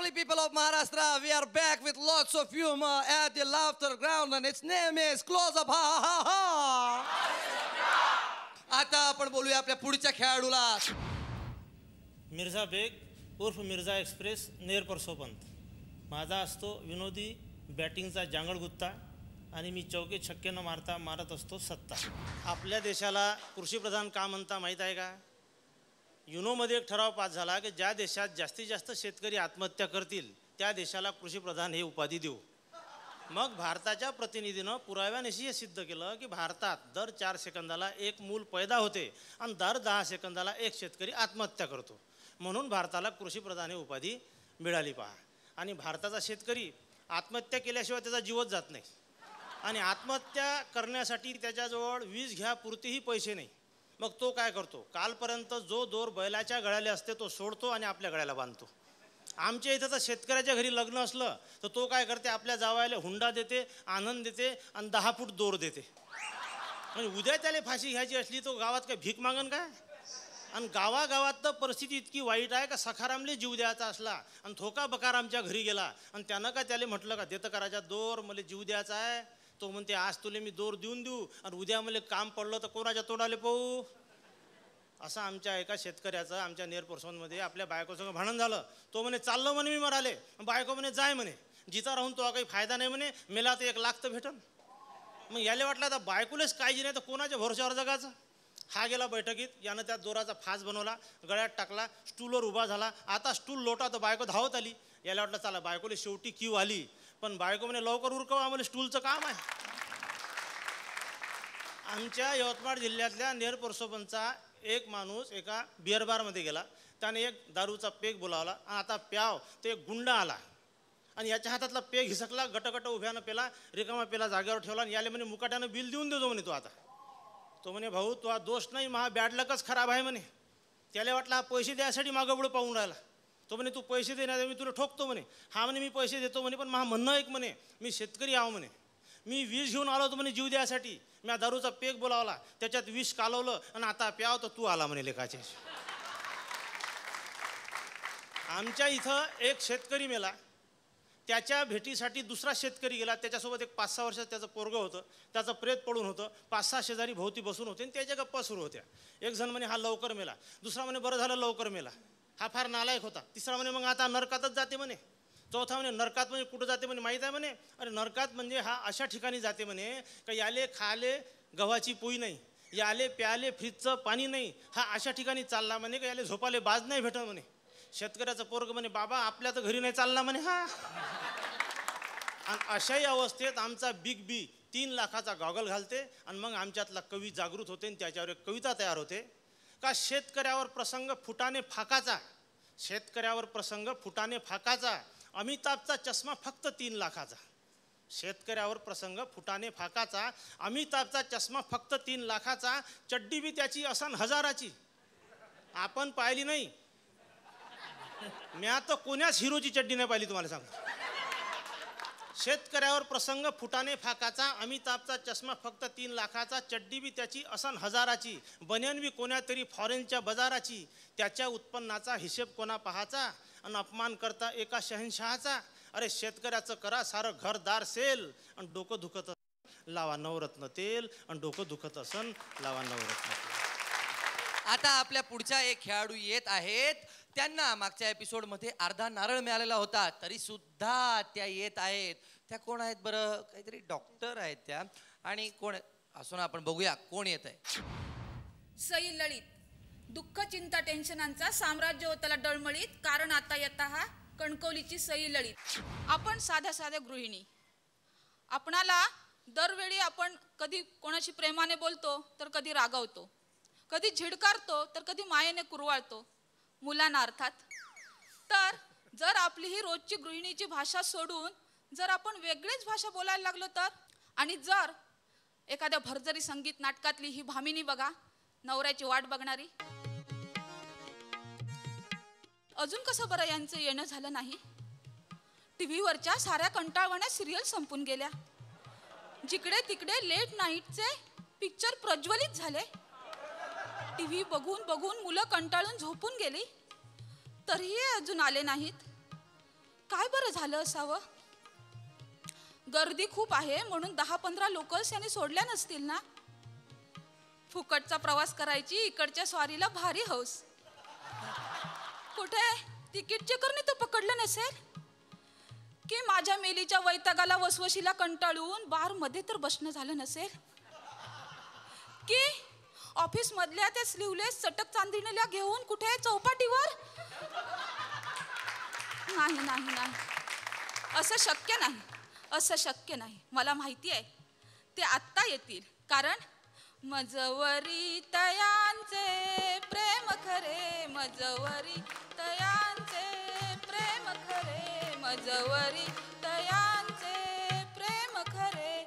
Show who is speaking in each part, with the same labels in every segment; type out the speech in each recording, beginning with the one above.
Speaker 1: lovely people of Maharashtra, we are back with lots of humor at the laughter ground and its name is Close Up. Ha ha ha. आता आपण बोलूया आपल्या पुढच्या खेळाडूला.
Speaker 2: मिर्झा बेग उर्फ Mirza express Ner परसोपंत. माझा असतो विनोदी बॅटिंगचा जांगडगुत्ता आणि मी चौके छक्के न मारत असतो सत्ता. आपल्या देशाला कृषीप्रधान का म्हणता माहीत आहे का? युनोमध्ये एक ठराव पास झाला की ज्या देशात जास्तीत जास्त शेतकरी आत्महत्या करतील त्या देशाला कृषीप्रधान हे उपाधी देऊ. मग भारताच्या प्रतिनिधीनं पुराव्यानिशी हे सिद्ध केलं की भारतात दर 4 सेकंदाला एक मूल पैदा होते आणि दर 10 सेकंदाला एक शेतकरी आत्महत्या करतो. म्हणून भारताला कृषीप्रधान ही उपाधी मिळाली. पहा, आणि भारताचा शेतकरी आत्महत्या केल्याशिवाय त्याचा जीवच जात नाही आणि आत्महत्या करण्यासाठी त्याच्याजवळ वीज घ्यापुरतीही पैसे नाही. मग तो काय करतो? कालपर्यंत जो दोर बैलाच्या गळ्याला असते तो सोडतो आणि आपल्या गळ्याला बांधतो. आमच्या इथं तर शेतकऱ्याच्या घरी लग्न असलं तर तो काय करते? आपल्या जावयाला हुंडा देते, आनंद देते आणि 10 फूट दोर देते. म्हणजे उद्या त्याला फाशी घ्यायची असली तो गावात काय भीक मागन काय? आणि गावागावात तर परिस्थिती इतकी वाईट आहे का सखारामले जीव द्यायचा असला आणि थोका बकार आमच्या घरी गेला आणि त्यानं काय त्याला म्हटलं का देतं करायचा दोर मला जीव द्यायचा आहे, तो म्हणते आज तुले मी दोर देऊन देऊ आणि उद्या मला काम पडलं तर कोणाच्या तोंडाले पाहू. असं आमच्या एका शेतकऱ्याचं आमच्या नेर परसोनमध्ये आपल्या बायकोसंग भांडण झालं. तो म्हणे चाललं म्हणे मी मराले, बायको म्हणे जाय म्हणे, जिथं राहून तो काही फायदा नाही म्हणे, मेला तर 1 लाख तर भेटन. मग याला वाटलं आता बायकोलेच काळजी नाही तर कोणाच्या भरोश्यावर जगाचं. हा गेला बैठकीत, यानं त्या दोराचा फास बनवला, गळ्यात टाकला, स्टूलवर उभा झाला. आता स्टूल लोटा तर बायको धावत आली. याला वाटलं चला बायकोले शेवटी क्यू आली, पण बायको म्हणे लवकर उरकव आम्हाला स्टूलचं काम आहे. आमच्या यवतमाळ जिल्ह्यातल्या नेर परसोपंतचा एक माणूस एका बिअर बारमध्ये गेला. त्याने एक दारूचा पेग बोलावला आणि आता प्याव ते एक गुंड आला आणि याच्या हातातला पेग हिसकला, गटगट उभ्यानं पेला, रिकामा पेला जागेवर ठेवला आणि याले म्हणे मुकाट्यानं बिल देऊन देतो म्हणे. तो आता तो म्हणे भाऊ तो हा दोष नाही, महा बॅड लकच खराब आहे म्हणे. त्याला वाटलं हा पैसे द्यायसाठी मागं पुढं पाहून राहिला. तो म्हणे तू पैसे देणार मी तुला ठोकतो म्हणे. हा म्हणे मी पैसे देतो म्हणे, पण महा म्हणणं एक म्हणे मी शेतकरी आहो म्हणे, मी विष घेऊन आलो होतो म्हणे जीव द्यायसाठी, मी दारूचा पेग बोलावला त्याच्यात विष कालवलं आणि आता प्याव तर तू आला म्हणे लेखाचे. आमच्या इथं एक शेतकरी मेला, त्याच्या भेटीसाठी दुसरा शेतकरी गेला. त्याच्यासोबत एक 5-6 वर्षाचं त्याचं पोरगं होतं, त्याचं प्रेत पडून होतं. 5-6 शेजारी भोवती बसून होते आणि त्याच्या गप्पा सुरू होत्या. एक जण म्हणे हा लवकर मेला, दुसरा म्हणे बरं झालं लवकर मेला, हा फार नालायक होता. तिसरा म्हणे मग आता नरकातच जाते म्हणे. चौथा म्हणे नरकात म्हणजे कुठं जाते म्हणे माहीत आहे म्हणे? अरे नरकात म्हणजे हा अशा ठिकाणी जाते म्हणे का याले खाले गव्हाची पोळी नाही, याले प्याले फ्रीजचं पाणी नाही, हा अशा ठिकाणी चालला म्हणे का याले झोपाले बाज नाही भेटत म्हणे. शेतकऱ्याचं पोरग म्हणे बाबा आपल्या तर घरी नाही चालला म्हणे हा. आणि अशाही अवस्थेत आमचा बिग बी 3 लाखाचा गॉगल घालते आणि मग आमच्यातला कवी जागृत होते आणि त्याच्यावर एक कविता तयार होते का शेतकऱ्यावर प्रसंग फुटाने फाकाचा, शेतकऱ्यावर प्रसंग फुटाने फाकाचा, अमिताभचा चष्मा फक्त 3 लाखाचा. शेतकऱ्यावर प्रसंग फुटाने फाकाचा, अमिताभचा चष्मा फक्त 3 लाखाचा, चड्डी बी त्याची असन हजाराची. आपण पाहिली नाही, मी आता कोण्याच हिरोची चड्डी नाही पाहिली तुम्हाला सांगतो. शेतकऱ्यावर प्रसंग फुटाने फाकाचा, अमिताभचा चष्मा फक्त 3 लाखाचा, चड्डी बी त्याची असन हजाराची, बनियन बी कोण्या तरी फॉरेनच्या बाजाराची, त्याच्या उत्पन्नाचा हिशेब कोणा पाहाचा आणि अपमान करता एका शहनशहाचा. अरे शेतकऱ्याचं करा सारं घरदार सेल आणि डोकं दुखत लावा नवरत्न तेल आणि डोकं दुखत असन लावा नवरत्न तेल.
Speaker 1: आता आपल्या पुढच्या एक खेळाडू येत आहेत. त्यांना मागच्या एपिसोडमध्ये अर्धा नारळ मिळालेला होता, तरी सुद्धा त्या येत आहेत. त्या कोण आहेत बरं? काहीतरी डॉक्टर आहेत त्या. आणि कोण असो ना, आपण बघूया कोण येत आहे.
Speaker 3: सई ललित. दुःख चिंता टेन्शनांचा साम्राज्य होताला डळमळीत, कारण आता येता हा कणकवलीची सई ललित. आपण साध्या साध्या गृहिणी. आपणाला दरवेळी आपण कधी कोणाशी प्रेमाने बोलतो तर कधी रागावतो, कधी झिडकारतो तर कधी मायेने कुरवाळतो, मुलांना अर्थात. तर जर आपली ही रोजची गृहिणीची भाषा सोडून जर आपण वेगळीच भाषा बोलायला लागलो तर, आणि जर एखाद्या भरजरी संगीत नाटकातली ही भामिनी बघा, नवऱ्याची वाट बघणारी. अजून कसं बरं यांचं येणं झालं नाही? टीव्हीवरच्या साऱ्या कंटाळवाण्या सिरियल संपून गेल्या, जिकडे तिकडे लेट नाईटचे पिक्चर प्रज्वलित झाले, टीव्ही बघून बघून मुलं कंटाळून झोपून गेली, तरीही अजून आले नाहीत. काय बरं झालं असावं? गर्दी खूप आहे म्हणून 10-15 लोकच याने सोडल्या नसतील ना. फुकटचा प्रवास करायची इकडच्या स्वारीला भारी हौस. कुठे तिकीट चेकरने तर पकडलं नसेल की माझ्या मेलीच्या वैतागाला वसवशीला कंटाळून बार मध्ये तर बसणं झालं नसेल की ऑफिस मधल्या त्या स्लीवलेस चटक चांदणीला घेऊन कुठे चौपाटीवर. नाही नाही नाही, असं शक्य नाही, असं शक्य नाही. मला माहिती आहे ते आत्ता येतील, कारण मजवरी तयांचे प्रेम खरे, मजवरी तयांचे प्रेम खरे, मजवरी तयांचे प्रेम खरे.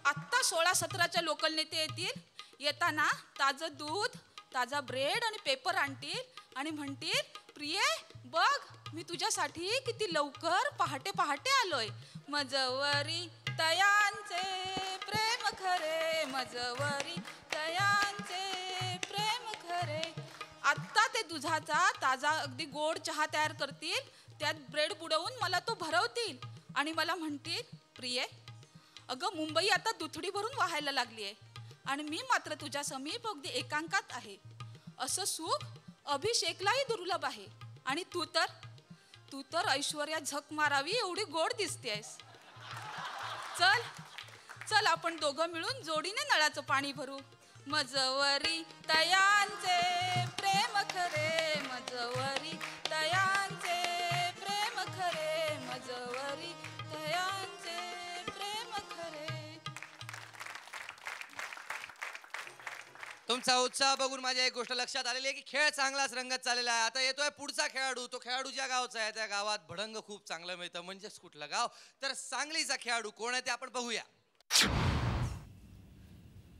Speaker 3: आत्ता 16-17च्या लोकल नेते येतील. येताना ताजं दूध, ताजा ब्रेड आणि पेपर आणतील आणि म्हणतील, प्रिये बघ मी तुझ्यासाठी किती लवकर पहाटे पहाटे आलोय. मजवरी तयांचे प्रेम खरे, मजवरी तयांचे प्रेम खरे. आत्ता ते दुधाचा ताजा अगदी गोड चहा तयार करतील, त्यात ब्रेड बुडवून मला तो भरवतील आणि मला म्हणतील, प्रिये अगं मुंबई आता दुथडी भरून वाहायला लागली आहे आणि मी मात्र तुझ्या समीप अगदी एकांकात आहे. असं सुख अभिषेकलाही दुर्लभ आहे आणि तू तर ऐश्वर्या झक मारावी एवढी गोड दिसतेस. चल चल आपण दोघं मिळून जोडीने नळाचं पाणी भरू. मजवरी तयांचे प्रेम खरे, मजवरी तयांचे प्रेम खरे, मजवरी तयांचे प्रेम खरे.
Speaker 1: तुमचा उत्साह बघून माझ्या एक गोष्ट लक्षात आलेली आहे की खेळ चांगलाच रंगत चाललेला आहे. आता येतोय पुढचा खेळाडू. तो खेळाडू ज्या गावचा आहे त्या गावात भडंग खूप चांगलं मिळतं. म्हणजेच कुठलं गाव तर सांगलीचा खेळाडू कोण आहे ते आपण बघूया.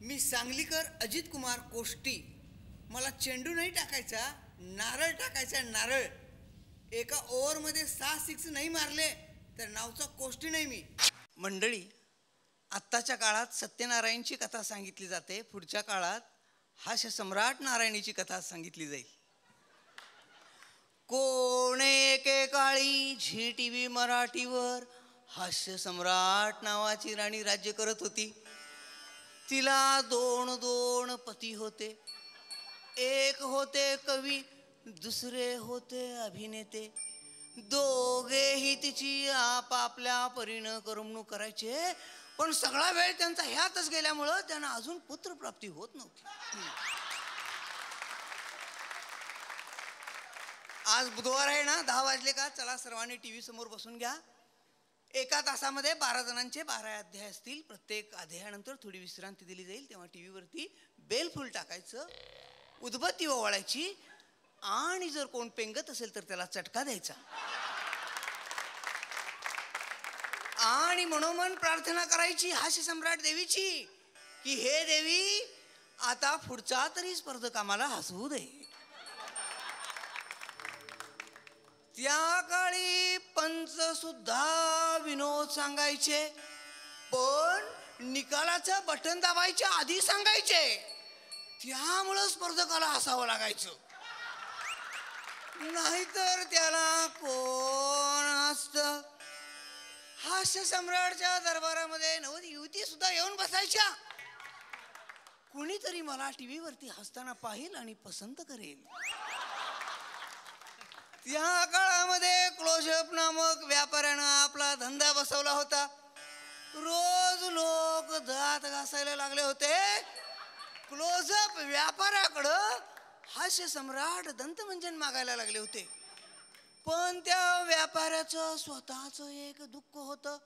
Speaker 4: मी सांगलीकर अजित कुमार कोष्टी. मला चेंडू नाही टाकायचा, नारळ टाकायचा. नारळ एका ओव्हरमध्ये 6 सिक्स नाही मारले तर नावचा कोष्टी नाही मी. मंडळी, आत्ताच्या काळात सत्यनारायणची कथा सांगितली जाते, पुढच्या काळात हास्य सम्राट नारायणीची कथा सांगितली जाईल. कोण एकेकाळी झी TV मराठीवर हास्य सम्राट नावाची राणी राज्य करत होती. तिला 2 पती होते. एक होते कवी, दुसरे होते अभिनेते. दोघेही तिची आपापल्या परीनं करमणूक करायचे, पण सगळा वेळ त्यांचा ह्यातच गेल्यामुळं त्यांना अजून पुत्रप्राप्ती होत नव्हती. आज बुधवार आहे ना, 10 वाजले का? चला सर्वांनी TV समोर बसून घ्या. एका तासामध्ये 12 जणांचे 12 अध्याय असतील. प्रत्येक अध्यायानंतर थोडी विश्रांती दिली जाईल. तेव्हा TV वरती बेलफूल टाकायचं, उदबत्ती ओवाळायची आणि जर कोण पेंगत असेल तर त्याला चटका द्यायचा आणि मनोमन प्रार्थना करायची हास्य सम्राट देवीची की हे देवी आता पुढचा तरी स्पर्धक आम्हाला हसवू दे. त्या काळी पंच सुद्धा विनोद सांगायचे, पण निकालाचं बटन दाबायच्या आधी सांगायचे. त्यामुळं स्पर्धकाला हसावं लागायचं, नाहीतर त्याला कोण हसतं. हास्य सम्राटच्या दरबारामध्ये नवद युवती सुद्धा येऊन बसायच्या. कुणीतरी मला TV वरती हसताना पाहिल आणि पसंत करेल. त्या काळामध्ये क्लोजअप नामक व्यापाऱ्यानं आपला धंदा बसवला होता. रोज लोक दात घासायला लागले होते. क्लोजअप व्यापाऱ्याकडं हास्य सम्राट दंतमंजन मागायला लागले होते. पण त्या व्यापाऱ्याचं स्वतःच एक दुःख होतं.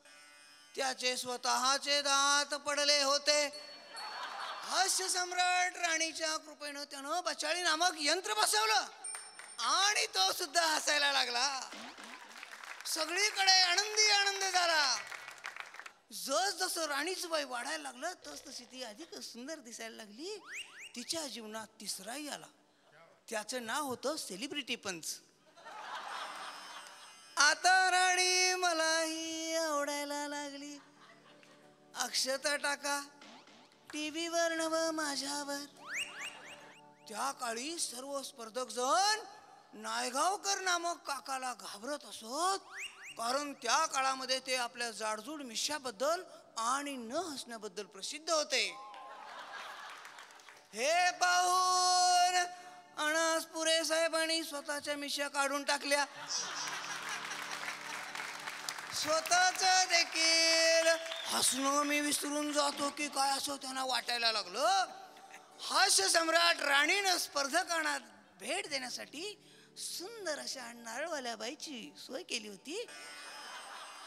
Speaker 4: त्याचे स्वतःचे दात पडले होते. हास्य सम्राट राणीच्या कृपेनं त्यानं बचाळी नामक यंत्र बसवलं आणि तो सुद्धा हसायला लागला. सगळीकडे आनंदी आनंद झाला. जस जसं राणीचं वय वाढायला लागलं तस तशी ती अधिक सुंदर दिसायला लागली. तिच्या जीवनात तिसराही आला. त्याचं नाव होतं सेलिब्रिटी पंच. आता राणी मलाही आवडायला लागली. अक्षता टाका TV वर नव माझ्यावर. त्या काळी सर्व स्पर्धक जण नायगावकर नामक काकाला घाबरत असत. कारण त्या काळामध्ये ते आपल्या जाडजूड मिश्याबद्दल आणि न हसण्याबद्दल प्रसिद्ध होते. हे पाहून अनासपुरे साहेबांनी स्वतःच्या मिश्या काढून टाकल्या. स्वतःच देखील हसणं मी विसरून जातो की काय असं त्यांना वाटायला लागलं. हास्य सम्राट राणीनं स्पर्धकांना भेट देण्यासाठी सुंदर अशा नारळवाल्या बाईची सोय केली होती.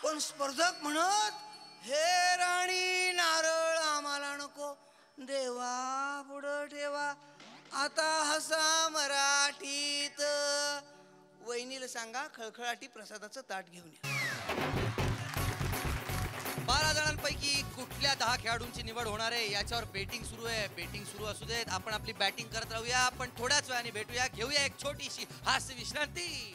Speaker 4: पण स्पर्धक म्हणत, हे राणी, नारळ आम्हाला नको, देवा पुढं ठेवा, आता हसा मराठीत. वहिनीला सांगा खळखळाटी प्रसादाचं ताट घेऊन या.
Speaker 1: 12 जणांपैकी कुठल्या 10 खेळाडूंची निवड होणार आहे याच्यावर बेटिंग सुरू आहे. बेटिंग सुरू असू देत, आपण आपली बॅटिंग करत राहूया. आपण थोड्याच वेळाने भेटूया, घेऊया एक छोटीशी हास्य विश्रांती.